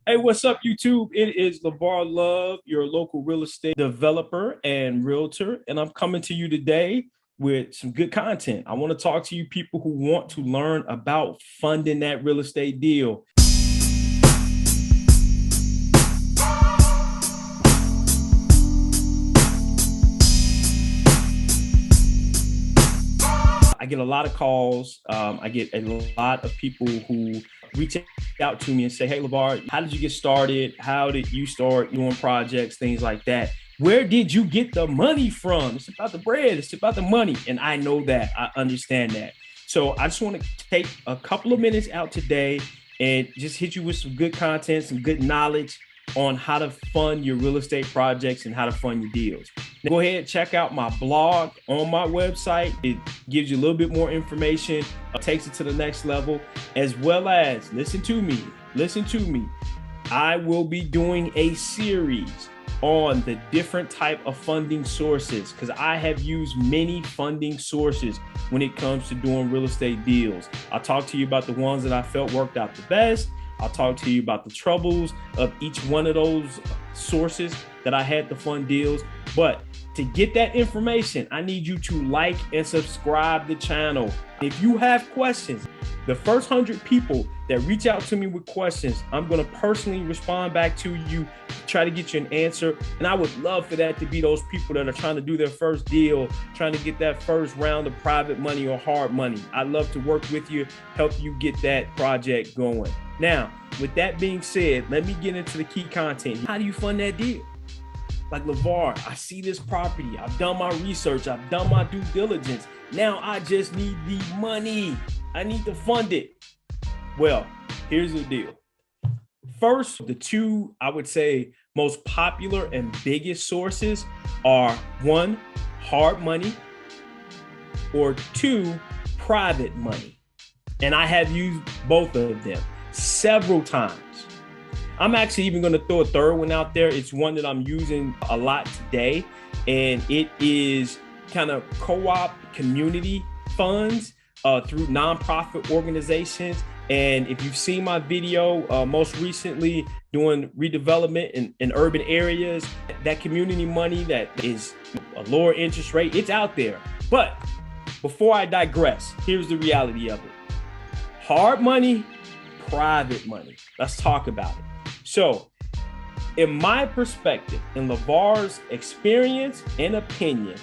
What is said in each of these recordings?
Hey, what's up, YouTube? It is LeVar Love, your local real estate developer and realtor, and I'm coming to you today with some good content. I want to talk to you people who want to learn about funding that real estate deal. I get a lot of calls. I get a lot of people who reach out to me and say, hey, LeVar, how did you get started? How did you start doing projects, things like that? Where did you get the money from? It's about the bread. It's about the money. And I know that. I understand that. So I just want to take a couple of minutes out today and just hit you with some good content, some good knowledge on how to fund your real estate projects and how to fund your deals. Now, go ahead and check out my blog on my website. It gives you a little bit more information, takes it to the next level, as well as, listen to me, I will be doing a series on the different type of funding sources because I have used many funding sources when it comes to doing real estate deals. I'll talk to you about the ones that I felt worked out the best. I'll talk to you about the troubles of each one of those sources that I had to fund deals. But to get that information, I need you to like and subscribe the channel. If you have questions, the first 100 people that reach out to me with questions, I'm going to personally respond back to you, try to get you an answer. And I would love for that to be those people that are trying to do their first deal, trying to get that first round of private money or hard money. I'd love to work with you, help you get that project going. Now, with that being said, let me get into the key content. How do you fund that deal? Like, LeVar, I see this property. I've done my research. I've done my due diligence. Now I just need the money. I need to fund it. Well, here's the deal. First, the two, I would say, most popular and biggest sources are one, hard money, or two, private money. And I have used both of them several times. I'm actually even going to throw a third one out there. It's one that I'm using a lot today, and it is kind of co-op community funds through nonprofit organizations. And if you've seen my video most recently doing redevelopment in urban areas, that community money that is a lower interest rate, it's out there. But before I digress, here's the reality of it. Hard money, private money. Let's talk about it. So, in my perspective, in LeVar's experience and opinion,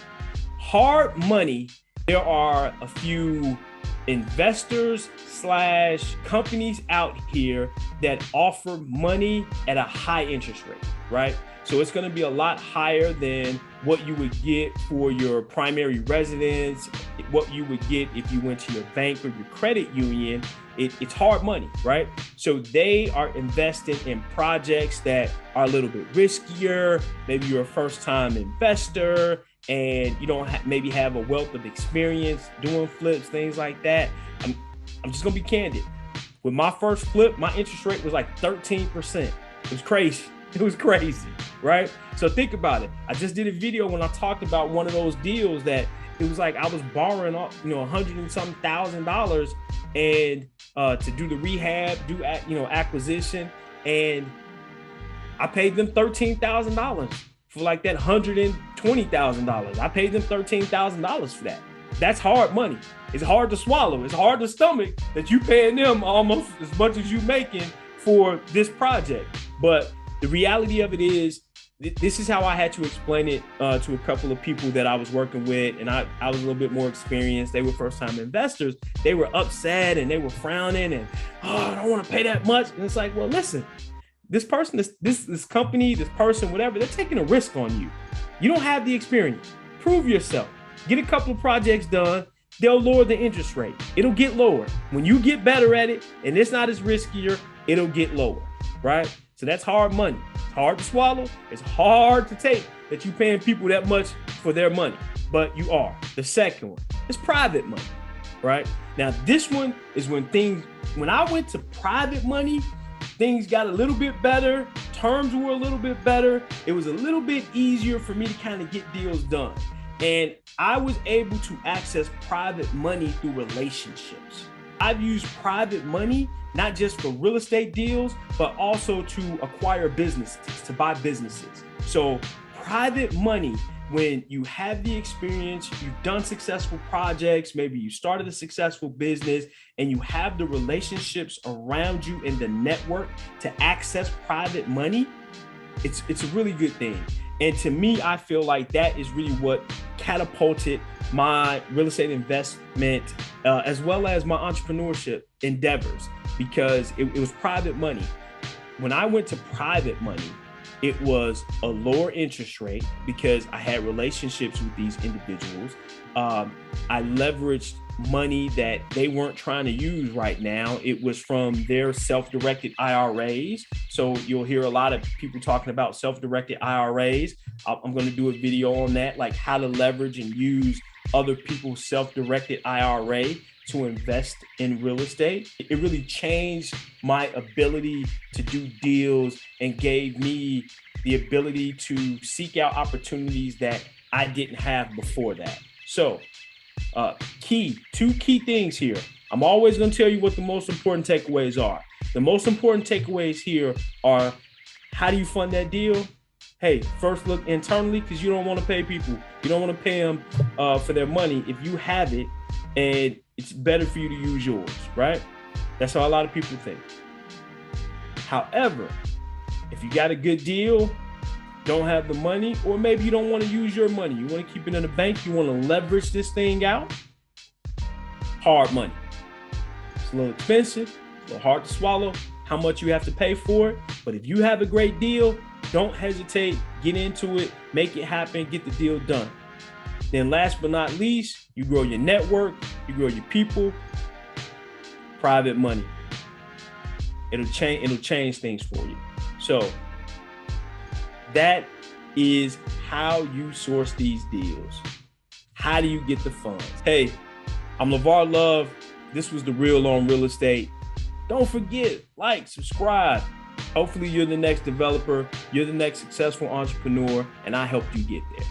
hard money, there are a few investors / companies out here that offer money at a high interest rate, right? So it's going to be a lot higher than what you would get for your primary residence, what you would get if you went to your bank or your credit union. It's hard money, right? So they are investing in projects that are a little bit riskier. Maybe you're a first-time investor and you don't maybe have a wealth of experience doing flips, things like that. I'm just gonna be candid. With my first flip, my interest rate was like 13%. It was crazy. It was crazy, right? So think about it. I just did a video when I talked about one of those deals that it was like I was borrowing off, $100 and something thousand and to do the rehab, do acquisition, and I paid them $13,000 for like that $120,000. I paid them $13,000 for that. That's hard money. It's hard to swallow. It's hard to stomach that you paying them almost as much as you making for this project. But the reality of it is, this is how I had to explain it to a couple of people that I was working with, and I was a little bit more experienced. They were first-time investors. They were upset and they were frowning and, I don't want to pay that much. And it's like, well, listen, this person, this company, this person, whatever, they're taking a risk on you. You don't have the experience. Prove yourself. Get a couple of projects done. They'll lower the interest rate. It'll get lower. When you get better at it and it's not as riskier, it'll get lower, right? So that's hard money. It's hard to swallow. It's hard to take that you're paying people that much for their money, but you are. The second one is private money, right? Now, this one is when I went to private money, things got a little bit better. Terms were a little bit better. It was a little bit easier for me to kind of get deals done. And I was able to access private money through relationships. I've used private money, not just for real estate deals, but also to acquire businesses, to buy businesses. So private money, when you have the experience, you've done successful projects, maybe you started a successful business, and you have the relationships around you in the network to access private money, it's a really good thing. And to me, I feel like that is really what catapulted my real estate investment, as well as my entrepreneurship endeavors, because it was private money. When I went to private money, it was a lower interest rate because I had relationships with these individuals. I leveraged money that they weren't trying to use right now. It was from their self-directed IRAs. So you'll hear a lot of people talking about self-directed IRAs. I'm going to do a video on that, like how to leverage and use other people's self-directed IRA to invest in real estate. It really changed my ability to do deals and gave me the ability to seek out opportunities that I didn't have before that. So two key things here. I'm always going to tell you what the most important takeaways are. The most important takeaways here are, how do you fund that deal? Hey, first look internally, because you don't want to pay people. You don't want to pay them for their money if you have it, and it's better for you to use yours, right? That's how a lot of people think. However, if you got a good deal, don't have the money, or maybe you don't want to use your money, you want to keep it in the bank, you want to leverage this thing out, hard money. It's a little expensive, a little hard to swallow how much you have to pay for it. But if you have a great deal, don't hesitate, get into it, make it happen, get the deal done. Then last but not least, you grow your network, you grow your people, private money. It'll change things for you. So that is how you source these deals. How do you get the funds? Hey, I'm LeVar Love. This was The Real on Real Estate. Don't forget, like, subscribe. Hopefully you're the next developer, you're the next successful entrepreneur, and I helped you get there.